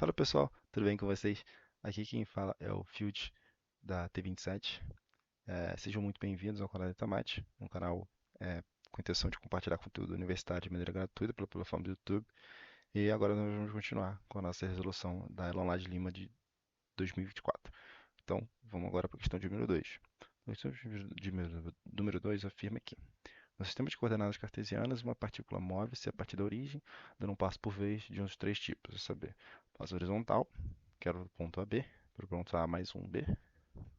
Fala pessoal, tudo bem com vocês? Aqui quem fala é o Field da T27. Sejam muito bem-vindos ao canal da Itamate, um canal com a intenção de compartilhar conteúdo universitário de maneira gratuita pela plataforma do YouTube. E agora nós vamos continuar com a nossa resolução da Elon Lage Lima de 2024. Então, vamos agora para a questão de número 2. A questão de número 2 afirma que no sistema de coordenadas cartesianas, uma partícula move-se a partir da origem, dando um passo por vez de um dos três tipos, a saber, passo horizontal, que era do ponto AB para o ponto A mais um B,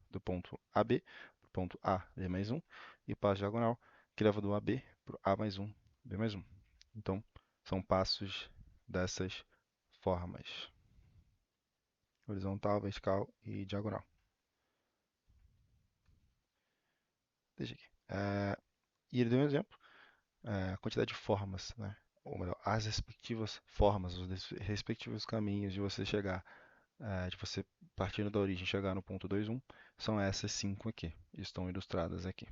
do ponto AB para o ponto A, B mais um, e passo diagonal, que leva do AB para o A mais um, B mais um. Então, são passos dessas formas, horizontal, vertical e diagonal. Deixa aqui. E ele deu um exemplo, a quantidade de formas, né? Ou melhor, as respectivas formas, os respectivos caminhos de você chegar, de você partindo da origem chegar no ponto 2, 1, são essas cinco aqui, estão ilustradas aqui,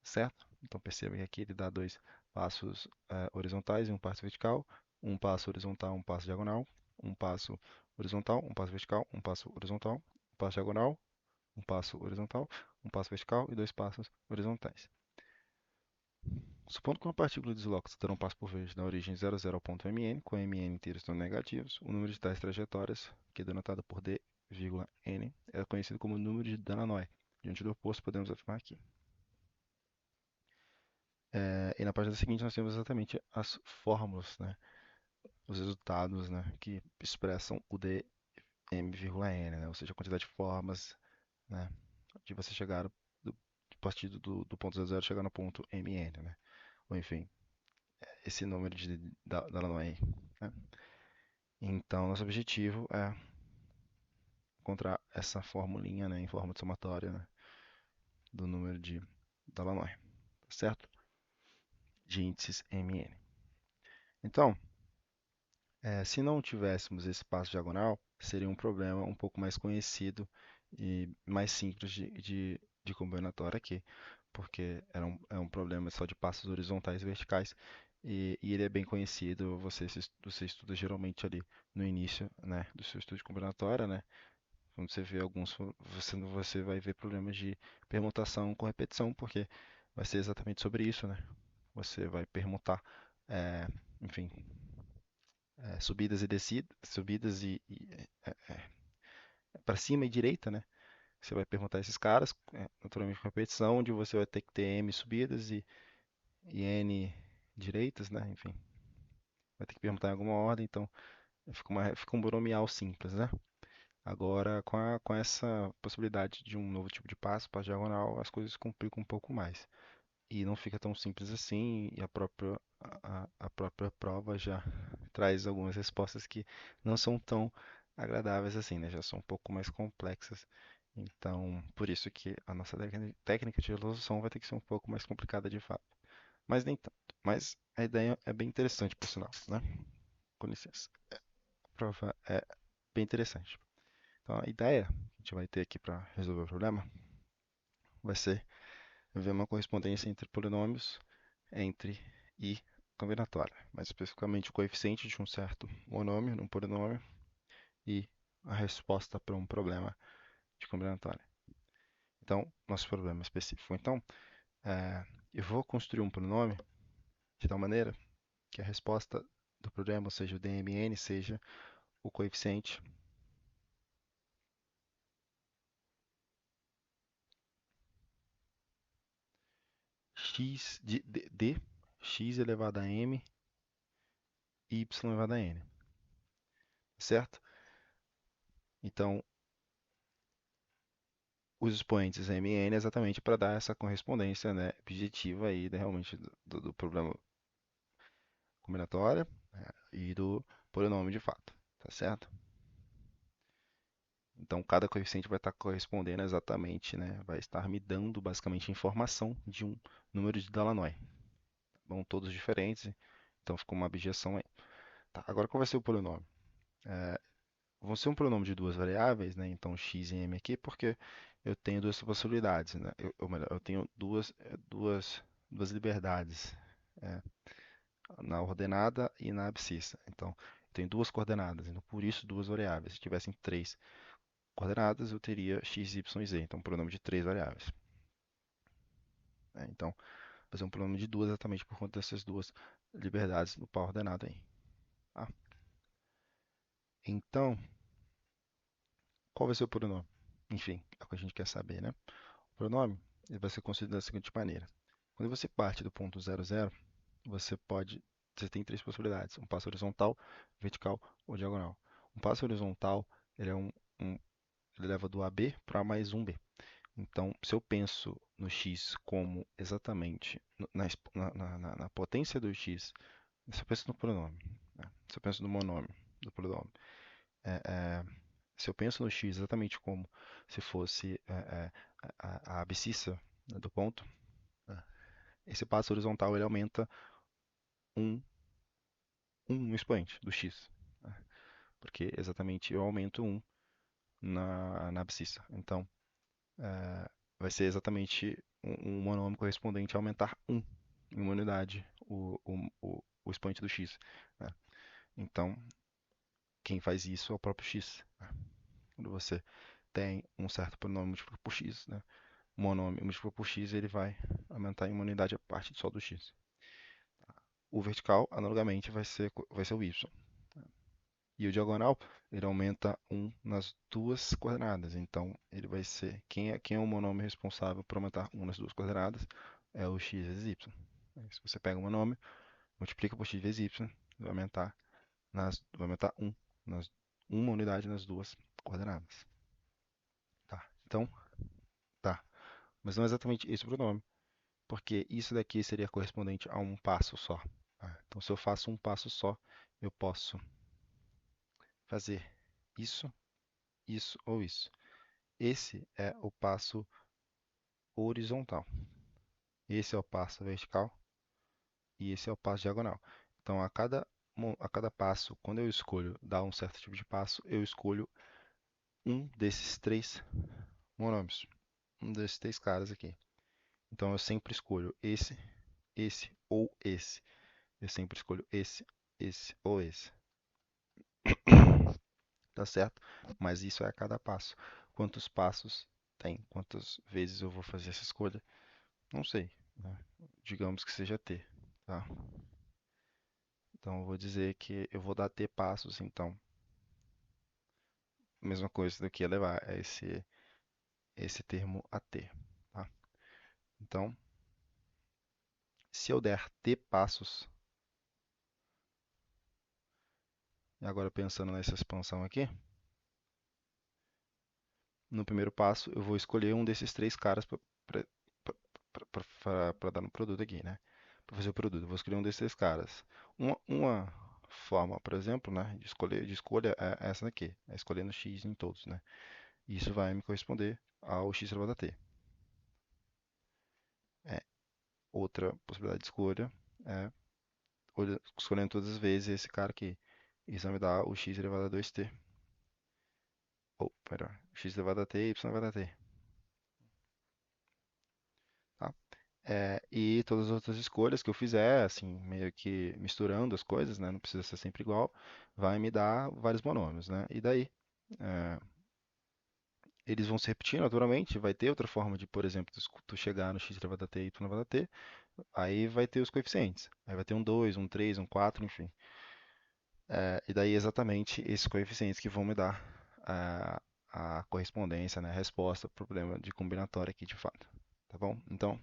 certo? Então perceba que aqui ele dá dois passos horizontais e um passo vertical, um passo horizontal, um passo diagonal, um passo horizontal, um passo vertical, um passo horizontal, um passo diagonal, um passo horizontal, um passo vertical e dois passos horizontais. Supondo que uma partícula desloca-se dando um passo por vez da origem 00 ao ponto mn, com mn inteiros estando negativos, o número de tais trajetórias, que é denotado por d, n, é conhecido como número de Delaunay. Diante do oposto, podemos afirmar aqui. E na página seguinte nós temos exatamente as fórmulas, né, os resultados, né, que expressam o d, m,n, né, ou seja, a quantidade de formas, né, de você chegar a partir do ponto 00 chegar no ponto mn, né, ou enfim, esse número de Delaunay, né. Então, nosso objetivo é encontrar essa formulinha, né, em forma de somatória, né, do número de Delaunay, tá certo? De índices Mn. Então, se não tivéssemos esse passo diagonal, seria um problema um pouco mais conhecido e mais simples de combinatória aqui, porque é um problema só de passos horizontais e verticais, e ele é bem conhecido, você estuda geralmente ali no início, né, do seu estudo de combinatória, né, quando você vê alguns, você vai ver problemas de permutação com repetição, porque vai ser exatamente sobre isso, né? Você vai permutar, é, enfim, subidas e descidas, subidas para cima e direita, né? Você vai permutar esses caras, naturalmente com repetição, onde você vai ter que ter m subidas e n direitas, né? Enfim, vai ter que permutar em alguma ordem, então fica um binomial simples, né? Agora, com essa possibilidade de um novo tipo de passo para diagonal, as coisas complicam um pouco mais. E não fica tão simples assim, e a própria prova já traz algumas respostas que não são tão agradáveis assim, né? Já são um pouco mais complexas. Então, por isso que a nossa técnica de resolução vai ter que ser um pouco mais complicada de fato. Mas nem tanto. Mas a ideia é bem interessante, por sinal, né? Com licença. A prova é bem interessante. Então, a ideia que a gente vai ter aqui para resolver o problema vai ser ver uma correspondência entre polinômios, entre e combinatória, mais especificamente o coeficiente de um certo monômio num polinômio e a resposta para um problema de combinatória. Então, nosso problema específico. Então, eu vou construir um polinômio de tal maneira que a resposta do problema, ou seja, o DMN, seja o coeficiente x de x elevado a m e y elevado a n, certo? Então, os expoentes m e n exatamente para dar essa correspondência, né, objetiva aí, realmente do problema combinatória, né, e do polinômio de fato, tá certo? Então, cada coeficiente vai estar correspondendo exatamente, né, vai estar me dando basicamente informação de um número de Delaunay. Vão todos diferentes, então ficou uma abjeção aí. Tá, agora qual vai ser o polinômio? Vão ser um polinômio de duas variáveis, né? Então x e m aqui, porque eu tenho duas possibilidades, né? Ou melhor, eu tenho duas liberdades, é, na ordenada e na abscissa. Então, Tenho duas coordenadas, então por isso duas variáveis. Se tivessem três coordenadas, eu teria x, y e z. Então, um pronome de três variáveis. Então, vai ser um pronome de duas exatamente por conta dessas duas liberdades no par ordenado aí. Tá? Então, qual vai ser o pronome? Enfim, é o que a gente quer saber, né? O pronome ele vai ser considerado da seguinte maneira. Quando você parte do ponto 0, 0, você tem três possibilidades: um passo horizontal, vertical ou diagonal. Um passo horizontal, ele é um ele leva do AB para mais um B. Então, se eu penso no x como exatamente na potência do x, se eu penso no pronome, né? Se eu penso no monômio do pronome, é, é, se eu penso no x exatamente como se fosse a abscissa, né, do ponto, né, esse passo horizontal ele aumenta um, no expoente do x, né, porque exatamente eu aumento um na abscissa. Então, vai ser exatamente um monômio correspondente a aumentar um em uma unidade o expoente do x, né? Então, quem faz isso é o próprio x, né? Quando você tem um certo pronome múltiplo por x, né? Monômio múltiplo por x, ele vai aumentar em uma unidade a parte só do x. O vertical, analogamente, vai ser o y. E o diagonal, ele aumenta um nas duas coordenadas. Então, ele vai ser, quem é o monômio responsável por aumentar um nas duas coordenadas? É o x vezes y. Se você pega o monômio, multiplica por x vezes y, vai aumentar um uma unidade nas duas coordenadas. Tá? Então, tá. Mas não é exatamente esse o pronome, porque isso daqui seria correspondente a um passo só. Tá? Então, se eu faço um passo só, eu posso fazer isso, isso ou isso. Esse é o passo horizontal. Esse é o passo vertical e esse é o passo diagonal. Então, a cada passo, quando eu escolho dar um certo tipo de passo, eu escolho um desses três monômios, um desses três caras aqui. Então, eu sempre escolho esse ou esse. Eu sempre escolho esse ou esse. Tá certo? Mas isso é a cada passo. Quantos passos tem? Quantas vezes eu vou fazer essa escolha? Não sei, né? Digamos que seja T, tá? Então eu vou dizer que eu vou dar T passos, então. Mesma coisa do que levar esse termo a T, tá? Então, se eu der T passos, e agora pensando nessa expansão aqui, no primeiro passo eu vou escolher um desses três caras para dar no produto aqui, né? Para fazer o produto, eu vou escolher um desses três caras. Uma forma, por exemplo, né, de escolha é essa daqui, é escolhendo x em todos, né? Isso vai me corresponder ao x elevado a t. É, outra possibilidade de escolha é escolhendo todas as vezes esse cara aqui. Isso vai me dar o x elevado a 2t. Ou, pera, x elevado a t e y elevado a t. Tá? E todas as outras escolhas que eu fizer, assim, meio que misturando as coisas, né? Não precisa ser sempre igual, vai me dar vários monômios, né? E daí, é, eles vão se repetir naturalmente, vai ter outra forma de, por exemplo, tu chegar no x elevado a t e y elevado a t, aí vai ter os coeficientes. Aí vai ter um 2, um 3, um 4, enfim. E daí exatamente esses coeficientes que vão me dar a correspondência, né? A resposta para o problema de combinatória aqui de fato. Tá bom? Então,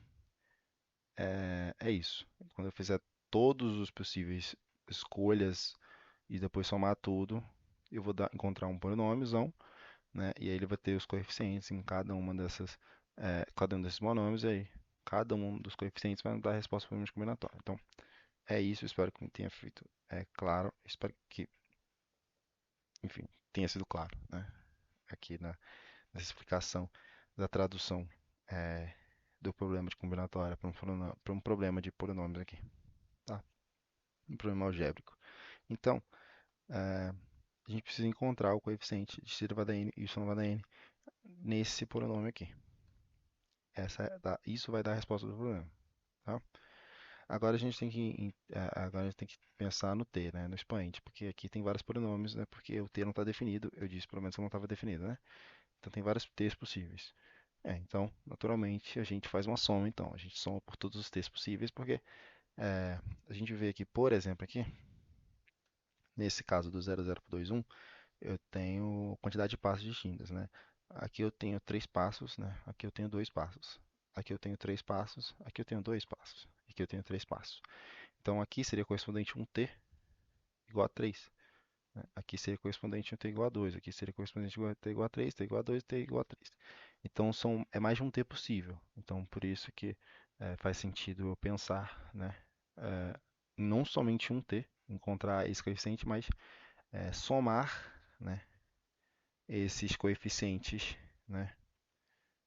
é isso. Quando eu fizer todos os possíveis escolhas e depois somar tudo, eu vou encontrar um polinômiozão, né? E aí ele vai ter os coeficientes em cada um desses monômios, e aí cada um dos coeficientes vai me dar a resposta para o problema de combinatória. Então, é isso. Espero que tenha feito claro. Espero que, enfim, tenha sido claro, né? Aqui nessa explicação da tradução é, do problema de combinatória para um problema de polinômios aqui, tá? Um problema algébrico. Então, a gente precisa encontrar o coeficiente de x elevado a n e y elevado a n nesse polinômio aqui. Isso vai dar a resposta do problema, tá? Agora a gente tem agora a gente tem que pensar no t, né, no expoente, porque aqui tem vários polinômios, né, porque o t não está definido, eu disse pelo menos que não estava definido, né? Então tem vários t's possíveis. Então, naturalmente, a gente faz uma soma, então. A gente soma por todos os t's possíveis, porque a gente vê aqui, por exemplo, aqui, nesse caso do 0,021, eu tenho quantidade de passos distintas, né? Aqui eu tenho três passos, né? Aqui eu tenho dois passos. Aqui eu tenho três passos. Aqui eu tenho dois passos. Aqui eu tenho três passos. Então aqui seria correspondente a um t igual a 3, né? Aqui seria correspondente a um t igual a 2. Aqui seria correspondente a t igual a 3, t igual a 2, t igual a 3. Então é mais de um t possível. Então por isso que faz sentido eu pensar, né? é, não somente um t, encontrar esse coeficiente, mas somar, né, esses coeficientes, né?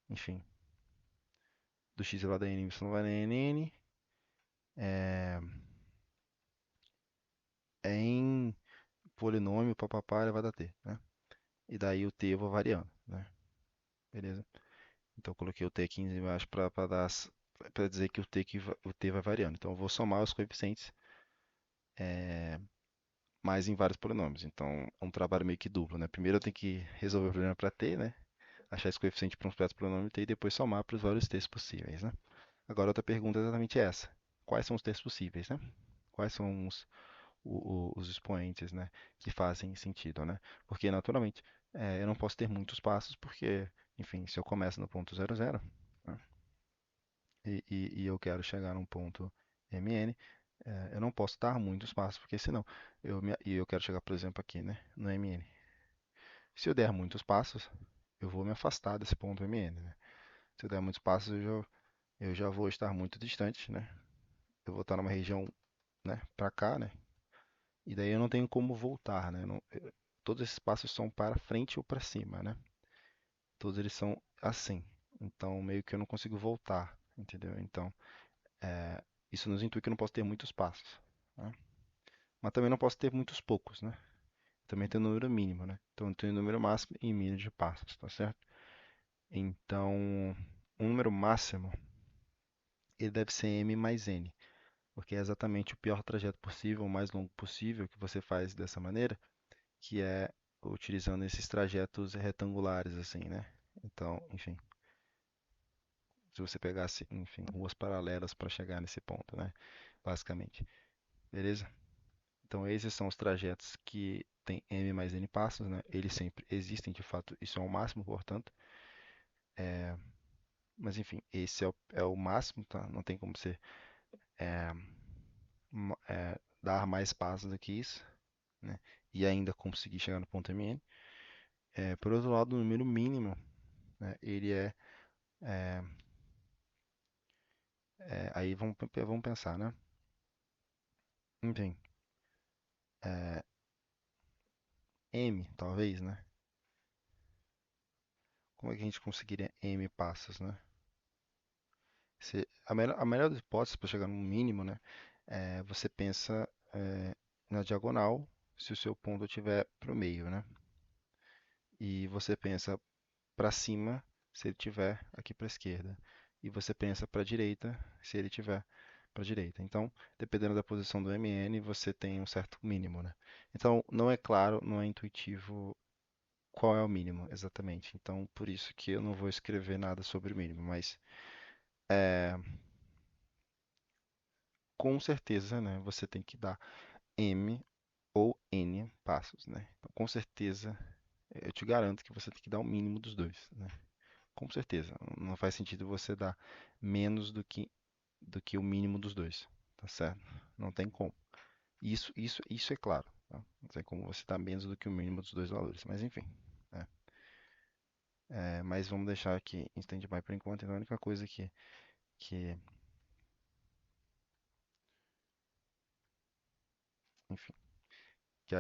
Enfim, do x elevado a n, y elevado a n, n é, em polinômio papapá elevado a t, né? E daí o t eu vou variando, né? Beleza? Então eu coloquei o t aqui embaixo para dizer que o t vai variando. Então eu vou somar os coeficientes mais em vários polinômios. Então é um trabalho meio que duplo, né? Primeiro eu tenho que resolver o problema para t, né? Achar esse coeficiente para um certo polinômio t e depois somar para os vários t's possíveis, né? Agora outra pergunta é exatamente essa. Quais são os t's possíveis, né? Quais são os expoentes, né, que fazem sentido, né? Porque, naturalmente, eu não posso ter muitos passos, porque, enfim, se eu começo no ponto 00, né, e eu quero chegar num ponto mn, eu não posso dar muitos passos, porque senão e eu quero chegar, por exemplo, aqui, né, no mn. Se eu der muitos passos, eu vou me afastar desse ponto mn, né? Se eu der muitos passos, eu já vou estar muito distante, né? Eu vou estar numa região, né, para cá, né? E daí eu não tenho como voltar, né? Todos esses passos são para frente ou para cima, né? Todos eles são assim. Então, meio que eu não consigo voltar, entendeu? Então, isso nos intui que eu não posso ter muitos passos, né? Mas também não posso ter muitos poucos, né? Também tem o número mínimo, né? Então, eu tenho o número máximo e mínimo de passos, tá certo? Então, um número máximo, ele deve ser m mais n, porque é exatamente o pior trajeto possível, o mais longo possível que você faz dessa maneira, que é utilizando esses trajetos retangulares, assim, né? Então, enfim, se você pegasse, enfim, ruas paralelas para chegar nesse ponto, né? Basicamente, beleza? Então, esses são os trajetos que tem m mais n passos, né? Eles sempre existem, de fato, isso é o máximo, portanto. Mas, enfim, esse é o máximo, tá? Não tem como você é, dar mais passos do que isso, né? E ainda conseguir chegar no ponto mn. Por outro lado, o número mínimo, né? Ele aí vamos pensar, né? Enfim, m, talvez, né? Como é que a gente conseguiria m passos, né? A melhor das hipóteses para chegar no mínimo, né? Você pensa na diagonal, se o seu ponto estiver para o meio, né? E você pensa para cima, se ele estiver aqui para a esquerda. E você pensa para a direita, se ele estiver para a direita. Então, dependendo da posição do MN, você tem um certo mínimo, né? Então, não é claro, não é intuitivo qual é o mínimo exatamente. Então, por isso que eu não vou escrever nada sobre o mínimo, mas é, com certeza, né, você tem que dar m ou n passos, né? Então, com certeza, eu te garanto que você tem que dar o mínimo dos dois, né? Com certeza, não faz sentido você dar menos do que o mínimo dos dois, tá certo? Não tem como. Isso é claro, tá? Não tem como você dar menos do que o mínimo dos dois valores, mas enfim. né? Mas vamos deixar aqui em stand-by por enquanto. Então, a única coisa que, enfim, que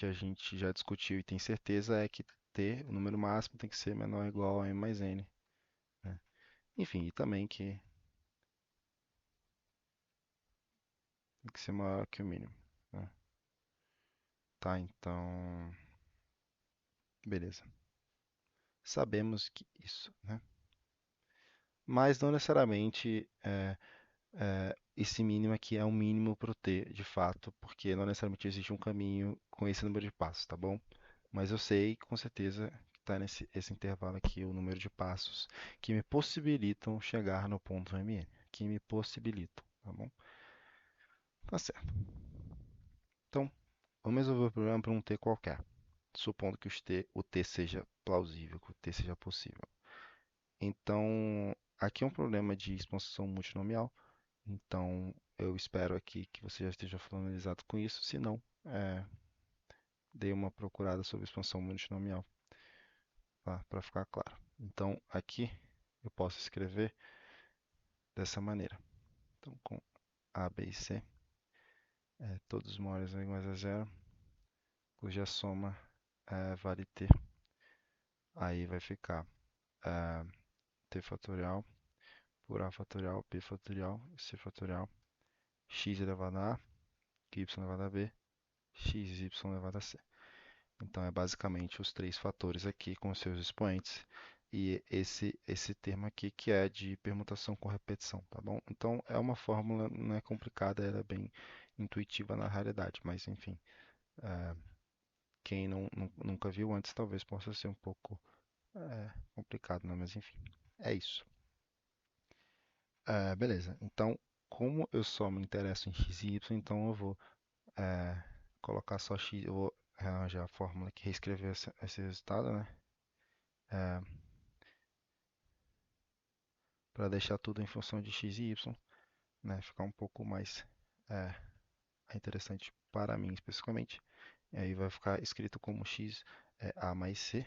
que a gente já discutiu e tem certeza é que t, o número máximo, tem que ser menor ou igual a m mais n, né? Enfim, e também que tem que ser maior que o mínimo, né? Tá, então, beleza. Sabemos que isso, né? mas não necessariamente esse mínimo aqui é um mínimo para o T, de fato, porque não necessariamente existe um caminho com esse número de passos, tá bom? Mas eu sei com certeza que está nesse esse intervalo aqui o número de passos que me possibilitam chegar no ponto MN, que me possibilitam, tá bom? Tá certo. Então, vamos resolver o problema para um T qualquer, supondo que o T seja plausível, que o T seja possível. Então, aqui é um problema de expansão multinomial. Então, eu espero aqui que você já esteja familiarizado com isso. Se não, dê uma procurada sobre expansão multinomial, tá? Para ficar claro. Então, aqui eu posso escrever dessa maneira. Então, com A, B e C, todos maiores ou iguais a zero, cuja soma vale T. Aí vai ficar eh, T fatorial por A fatorial, B fatorial, C fatorial, x elevado a A, y elevado a B, x, y elevado a C. Então, é basicamente os três fatores aqui com seus expoentes e esse termo aqui que é de permutação com repetição, tá bom? Então, é uma fórmula, não é complicada, ela é bem intuitiva na realidade, mas enfim, eh, quem nunca viu antes talvez possa ser um pouco complicado, né? Mas enfim, é isso. Beleza, então, como eu só me interesso em x e y, então eu vou eh, colocar só x, eu vou arranjar a fórmula que reescrever esse resultado, né? Para deixar tudo em função de x e y, né? Ficar um pouco mais é, interessante para mim especificamente. E aí vai ficar escrito como x é a mais c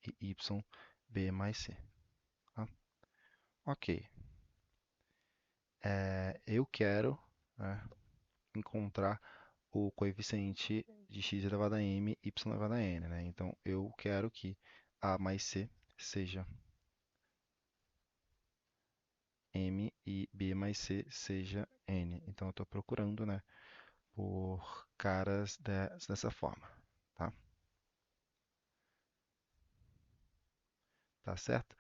e y b mais c. Tá? Ok. Eu quero, né, encontrar o coeficiente de x elevado a m, y elevado a n, né? Então eu quero que a mais c seja m e b mais c seja n. Então eu estou procurando, né, por caras dessa forma, tá? Tá certo?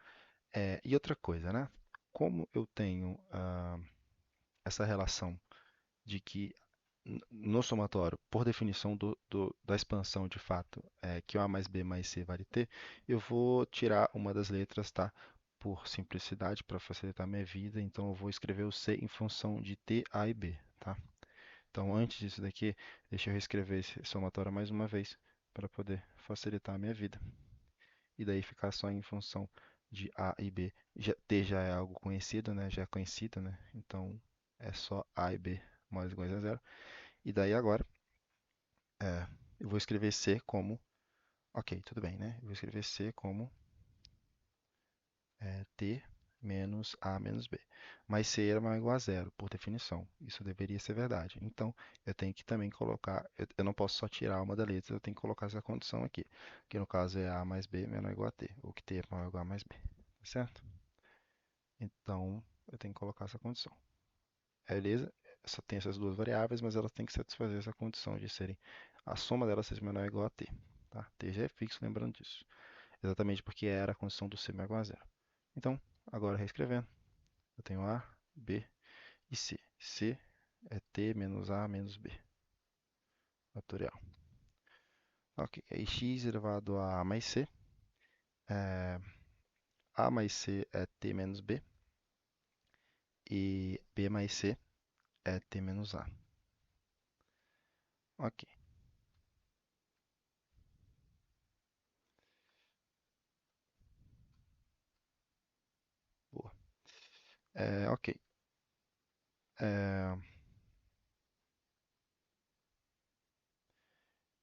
E outra coisa, né? Como eu tenho essa relação de que no somatório, por definição da expansão de fato, que o A mais B mais C vale T, eu vou tirar uma das letras, tá? Por simplicidade, para facilitar a minha vida, então eu vou escrever o C em função de T, A e B, tá? Então, antes disso daqui, deixa eu reescrever esse somatório mais uma vez, para poder facilitar a minha vida. E daí ficar só em função de A e B. T já é algo conhecido, né? Já é conhecido, né? Então, é só A e B mais iguais a zero. E daí agora, eu vou escrever C como... Ok, tudo bem, né? Eu vou escrever C como T menos A menos B. Mas C era maior ou igual a zero, por definição. Isso deveria ser verdade. Então, eu tenho que também colocar... Eu não posso só tirar uma da letra, eu tenho que colocar essa condição aqui. Que no caso é A mais B menor ou igual a T. Ou que T é maior ou igual a mais B. Tá certo? Então, eu tenho que colocar essa condição. Beleza? Só tem essas duas variáveis, mas elas têm que satisfazer essa condição de serem... A soma delas seja menor ou igual a T. Tá? T já é fixo, lembrando disso. Exatamente porque era a condição do C maior ou igual a zero. Então, agora reescrevendo, eu tenho A, B e C. C é T menos A menos B, fatorial. Ok, aí x elevado a mais C. É, A mais C é T menos B. E B mais C é T menos A. Ok, boa. Ok. É,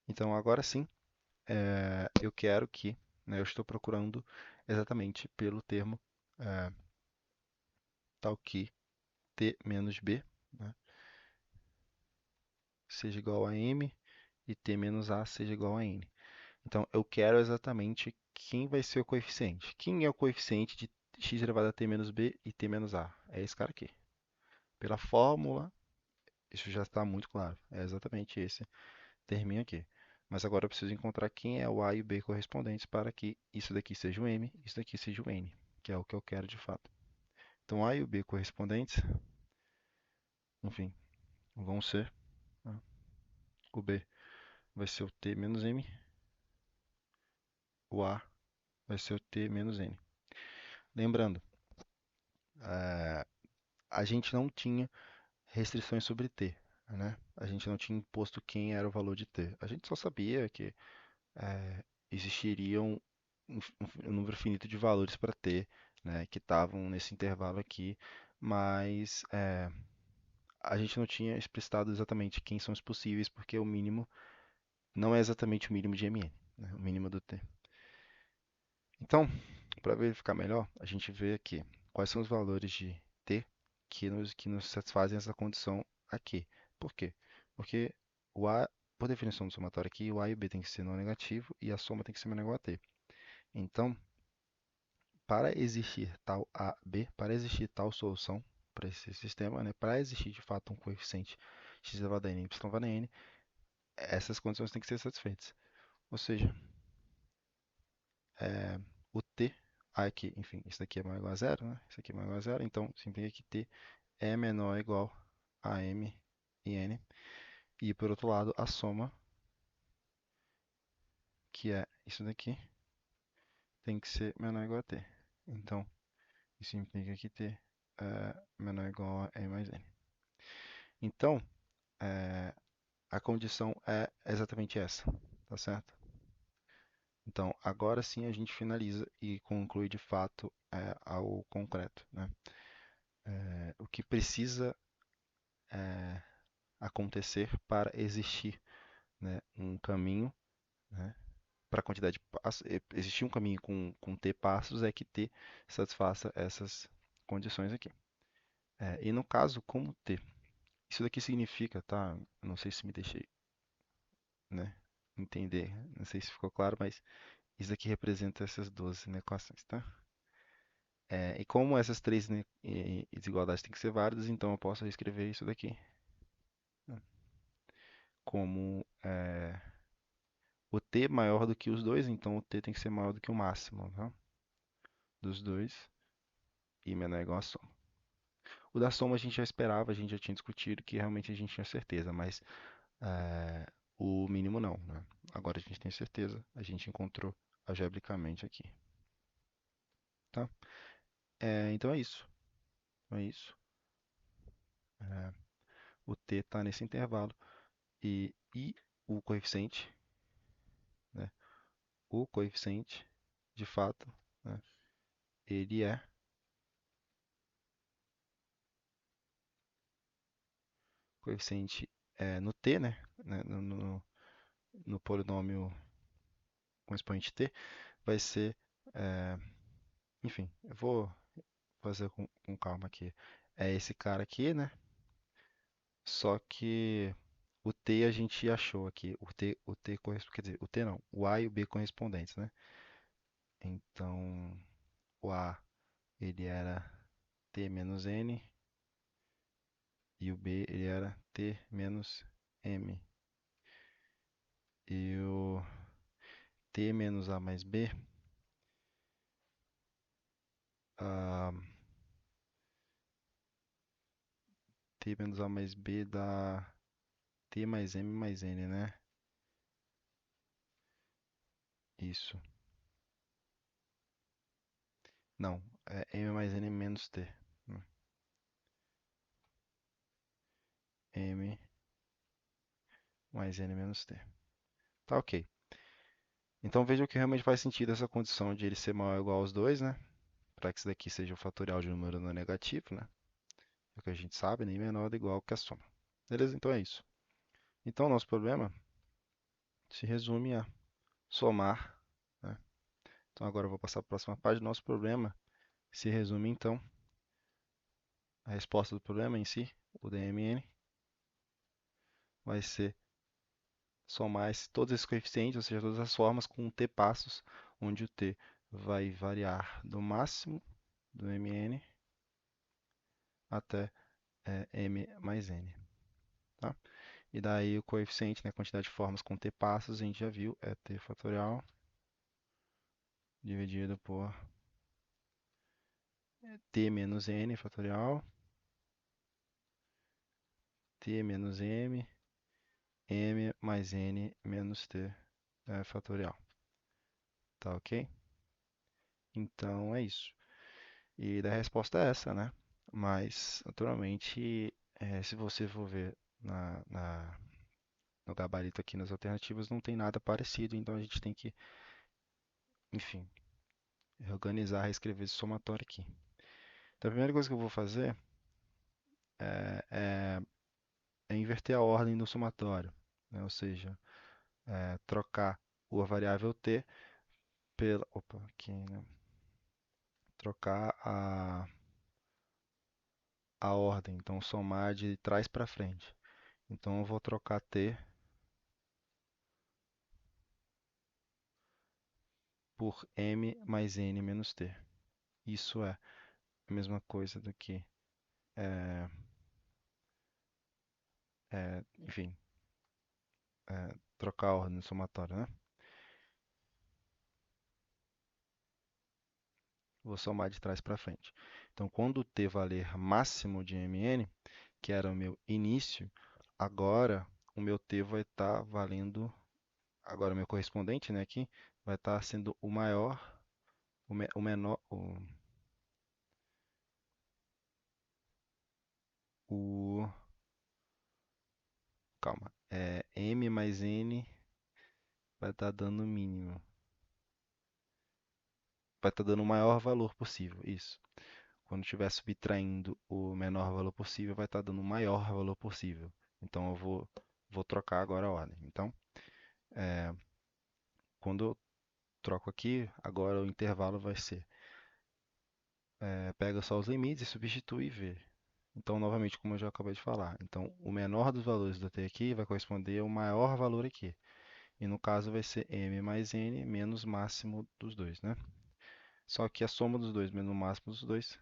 então, agora sim, eu quero que, né, eu estou procurando exatamente pelo termo é, tal que T menos B, né, seja igual a M e T menos A seja igual a N. Então, eu quero exatamente quem vai ser o coeficiente. Quem é o coeficiente de x elevado a t menos b e t menos a? É esse cara aqui. Pela fórmula, isso já está muito claro. É exatamente esse terminho aqui. Mas agora eu preciso encontrar quem é o a e o b correspondentes para que isso daqui seja o m e isso daqui seja o n, que é o que eu quero de fato. Então A e o B correspondentes, enfim, vão ser, né, o B vai ser o T menos M, o A vai ser o T menos N. Lembrando, eh, a gente não tinha restrições sobre T, né? A gente não tinha imposto quem era o valor de T. A gente só sabia que existiriam um número finito de valores para T, né, que estavam nesse intervalo aqui, mas a gente não tinha explicitado exatamente quem são os possíveis, porque o mínimo não é exatamente o mínimo de Mn, né, o mínimo do T. Então, para verificar melhor, a gente vê aqui quais são os valores de T que nos satisfazem essa condição aqui. Por quê? Porque o A, por definição do somatório aqui, o A e o B tem que ser não negativo e a soma tem que ser menor ou igual a T. Então, para existir tal A, B, para existir tal solução para esse sistema, né, para existir de fato um coeficiente x elevado a n e y elevado a n, essas condições têm que ser satisfeitas. Ou seja, o t, aqui, enfim, isso daqui é maior ou igual a zero, né? Isso aqui é maior ou igual a zero, então significa que t é menor ou igual a m e n. E por outro lado, a soma, que é isso daqui, tem que ser menor ou igual a t. Então, isso implica que t é menor ou igual a m mais n. Então, é, a condição é exatamente essa, tá certo? Então, agora sim a gente finaliza e conclui de fato ao concreto, né? O que precisa acontecer para existir, né, um caminho, né, para a quantidade de passos, existir um caminho com t passos é que t satisfaça essas condições aqui. E no caso, como t, isso daqui significa, tá? Não sei se me deixei, né, entender, não sei se ficou claro, mas isso aqui representa essas duas inequações, tá? E como essas três desigualdades têm que ser válidas, então eu posso escrever isso daqui, né, como o t maior do que os dois, então o t tem que ser maior do que o máximo, tá? Dos dois e menor ou igual a soma. O da soma a gente já esperava, a gente já tinha discutido que realmente a gente tinha certeza, mas o mínimo não, né? Agora a gente tem certeza, a gente encontrou algebricamente aqui, tá? Então é isso. É isso. É, o t está nesse intervalo e o coeficiente, né? O coeficiente, de fato, né, ele é coeficiente no t, né, no polinômio com expoente t, vai ser, é, enfim, eu vou fazer com calma aqui. É esse cara aqui, né? Só que o t a gente achou aqui, o t quer dizer, o t não, o a e o b correspondentes, né? Então, o a ele era t menos n e o b ele era t menos m. E o t menos a mais b, ah, t menos a mais b dá t mais m mais n, né? Isso. Não, é m mais n menos t, né? M mais n menos t. Tá ok. Então vejam que realmente faz sentido essa condição de ele ser maior ou igual aos dois, né? Para que isso daqui seja o fatorial de um número não negativo, né? É o que a gente sabe, nem menor ou igual que a soma. Beleza? Então é isso. Então o nosso problema se resume a somar, né? Então agora eu vou passar para a próxima página. Nosso problema se resume então a resposta do problema em si, o DMN, vai ser somar todos esses coeficientes, ou seja, todas as formas com t passos, onde o t vai variar do máximo do mn até m mais n, tá? E daí o coeficiente, né, a quantidade de formas com t passos, a gente já viu, é t fatorial dividido por t menos n fatorial, t menos m mais n menos t fatorial. Tá ok? Então é isso. E da resposta é essa, né? Mas, naturalmente, se você for ver no gabarito aqui nas alternativas, não tem nada parecido, então a gente tem que, enfim, reorganizar, reescrever esse somatório aqui. Então a primeira coisa que eu vou fazer é, é inverter a ordem do somatório, né? Ou seja, trocar a variável t pela. Opa, aqui, né? Trocar a ordem, então somar de trás para frente. Então eu vou trocar t por m mais n menos t. Isso é a mesma coisa do que, é, enfim, trocar a ordem do somatório, né? Vou somar de trás para frente. Então, quando t valer máximo de mn, que era o meu início, agora o meu t vai estar valendo, agora o meu correspondente, né, aqui, vai estar sendo o maior, o menor, o calma, m mais n vai estar dando o mínimo, vai estar dando o maior valor possível, isso. Quando estiver subtraindo o menor valor possível, vai estar dando o maior valor possível. Então eu vou trocar agora a ordem. Então, quando eu troco aqui, agora o intervalo vai ser, pega só os limites e substitui v. Então, novamente, como eu já acabei de falar, então o menor dos valores do t aqui vai corresponder ao maior valor aqui. E no caso vai ser m mais n menos o máximo dos dois, né? Só que a soma dos dois menos o máximo dos dois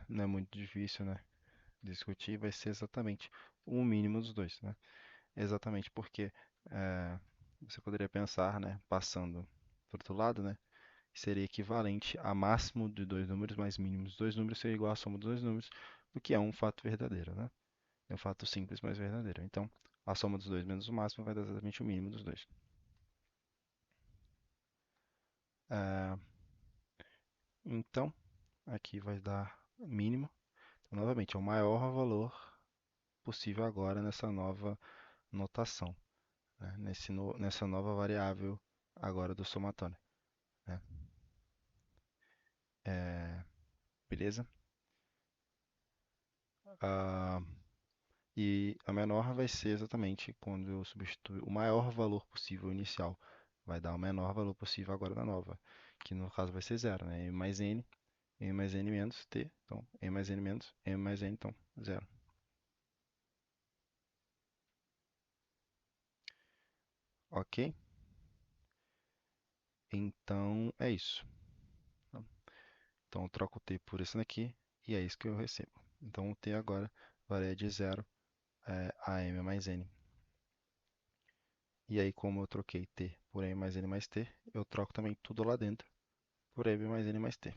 não é muito difícil, né? Discutir, vai ser exatamente o mínimo dos dois, né? Exatamente porque eh, você poderia pensar, né, passando para o outro lado, né, seria equivalente a máximo de dois números mais mínimo dos dois números seria igual à soma dos dois números, o que é um fato verdadeiro, né? É um fato simples, mas verdadeiro. Então, a soma dos dois menos o máximo vai dar exatamente o mínimo dos dois. Eh, então, aqui vai dar mínimo. Então, novamente, é o maior valor possível agora nessa nova notação, né? Nessa nova variável agora do somatório, né? Beleza? Ah, e a menor vai ser exatamente quando eu substituo o maior valor possível inicial. Vai dar o menor valor possível agora na nova, que no caso vai ser zero, né? M mais n menos t, então m mais n menos, m mais n, então zero. Ok? Então é isso. Então eu troco o t por esse daqui e é isso que eu recebo. Então o t agora varia de zero a m mais n. E aí, como eu troquei t por m mais n mais t, eu troco também tudo lá dentro por m mais n mais t.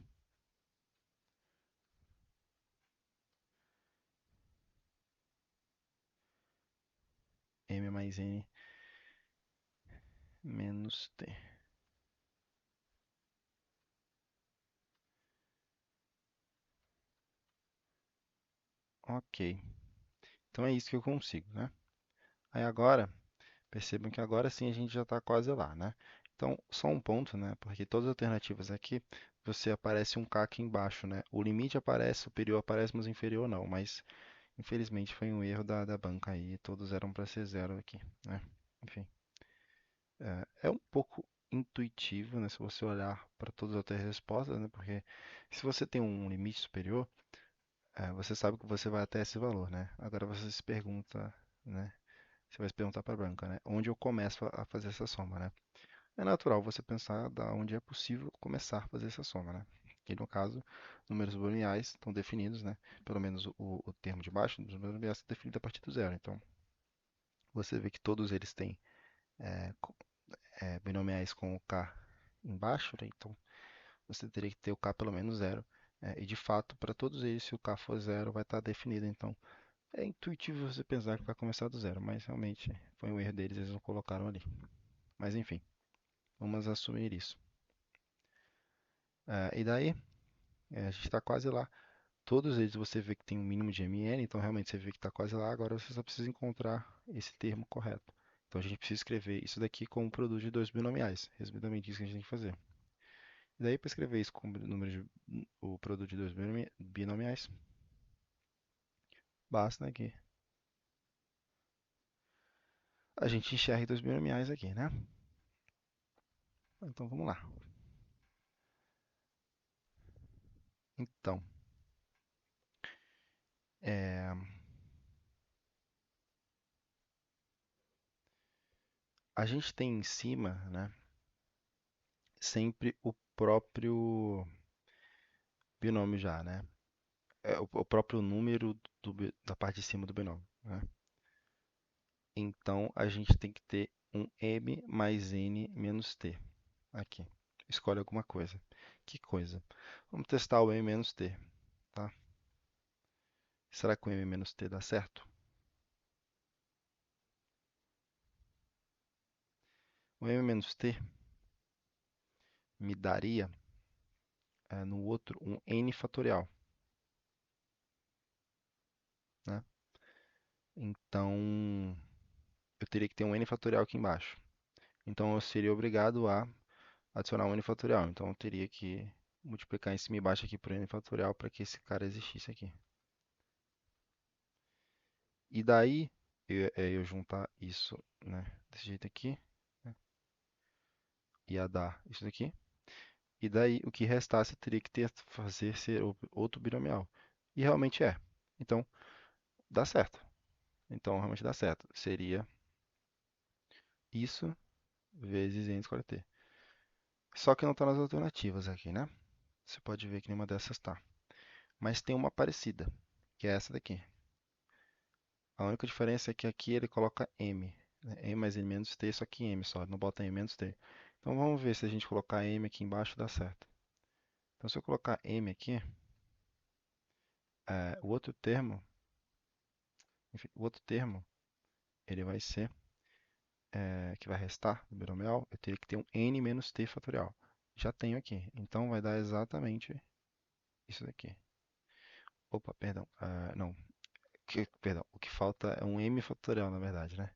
M mais n menos t. Ok. Então é isso que eu consigo, né? Aí agora, percebam que agora sim a gente já está quase lá, né? Então, só um ponto, né? Porque todas as alternativas aqui, você aparece um K aqui embaixo, né? O limite aparece, superior aparece, mas inferior não. Mas, infelizmente, foi um erro da banca aí. Todos eram para ser zero aqui, né? Enfim. É um pouco intuitivo, né, se você olhar para todas as outras respostas, né, porque se você tem um limite superior, você sabe que você vai até esse valor, né? Agora você se pergunta, né, você vai se perguntar para a banca, né, onde eu começo a fazer essa soma, né? É natural você pensar da onde é possível começar a fazer essa soma, né? Que no caso, números binomiais estão definidos, né? Pelo menos o termo de baixo dos números binomiais está definido a partir do zero. Então, você vê que todos eles têm é, binomiais com o k embaixo, né? Então você teria que ter o k pelo menos zero. E de fato, para todos eles, se o K for zero, vai estar definido. Então, é intuitivo você pensar que vai começar do zero, mas realmente foi um erro deles, eles não colocaram ali. Mas enfim, vamos assumir isso. E daí, a gente está quase lá. Todos eles você vê que tem um mínimo de MN, então realmente você vê que está quase lá. Agora você só precisa encontrar esse termo correto. Então a gente precisa escrever isso daqui como um produto de dois binomiais. Resumidamente, isso que a gente tem que fazer. E daí, para escrever isso como o produto de dois binomiais, basta aqui. A gente enxerga dois binomiais aqui, né? Então vamos lá. Então, é, a gente tem em cima, né, sempre o próprio binômio já, né? O próprio número da parte de cima do binômio, né? Então a gente tem que ter um m mais n menos t aqui. Escolhe alguma coisa. Que coisa? Vamos testar o m menos t, tá? Será que o m menos t dá certo? O m menos t me daria no outro um n fatorial, né? Então eu teria que ter um n fatorial aqui embaixo. Então eu seria obrigado a adicionar um n fatorial. Então eu teria que multiplicar em cima e baixo aqui por n fatorial para que esse cara existisse aqui. E daí eu juntar isso, né, desse jeito aqui, né, ia dar isso daqui. E daí o que restasse teria que fazer ser outro binomial. E realmente é. Então dá certo. Então realmente dá certo. Seria isso vezes n escolha t. Só que não está nas alternativas aqui, né? Você pode ver que nenhuma dessas está. Mas tem uma parecida, que é essa daqui. A única diferença é que aqui ele coloca m, né? M mais n menos t, só que m só, ele não bota m menos t. Então vamos ver se a gente colocar m aqui embaixo dá certo. Então se eu colocar m aqui, o outro termo, enfim, o outro termo, ele vai ser, que vai restar do binomial, eu teria que ter um n menos t fatorial. Já tenho aqui, então vai dar exatamente isso daqui. Opa, perdão, não, perdão, o que falta é um m fatorial, na verdade, né?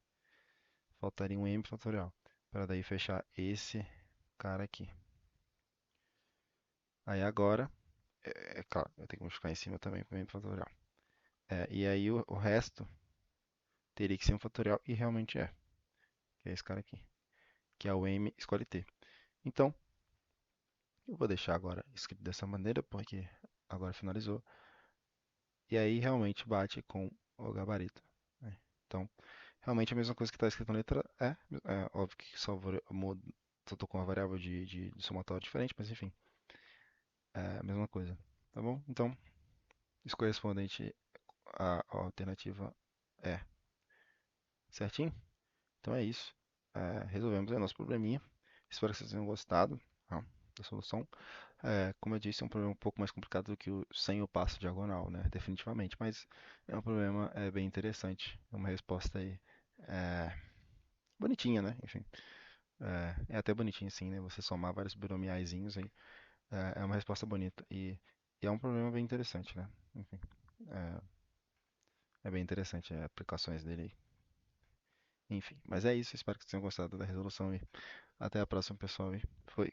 Faltaria um m fatorial, para daí fechar esse cara aqui. Aí agora, claro, eu tenho que multiplicar em cima também com m fatorial. E aí o resto teria que ser um fatorial, e realmente é, que é esse cara aqui, que é o m escolhe t. Então, eu vou deixar agora escrito dessa maneira, porque agora finalizou. E aí realmente bate com o gabarito, né? Então, realmente a mesma coisa que está escrito na letra óbvio que só estou com uma variável de somatório diferente, mas enfim, é a mesma coisa, tá bom? Então, isso correspondente à alternativa é, certinho? Então é isso. Resolvemos aí nosso probleminha. Espero que vocês tenham gostado, tá, da solução. Como eu disse, é um problema um pouco mais complicado do que o sem o passo diagonal, né? Definitivamente. Mas é um problema bem interessante. É uma resposta aí é, bonitinha, né? Enfim, é até bonitinho sim, né? Você somar vários binomiaizinhos aí. É uma resposta bonita. E é um problema bem interessante, né? Enfim, é, é bem interessante as aplicações dele aí. Enfim, mas é isso. Espero que vocês tenham gostado da resolução e até a próxima, pessoal. E foi.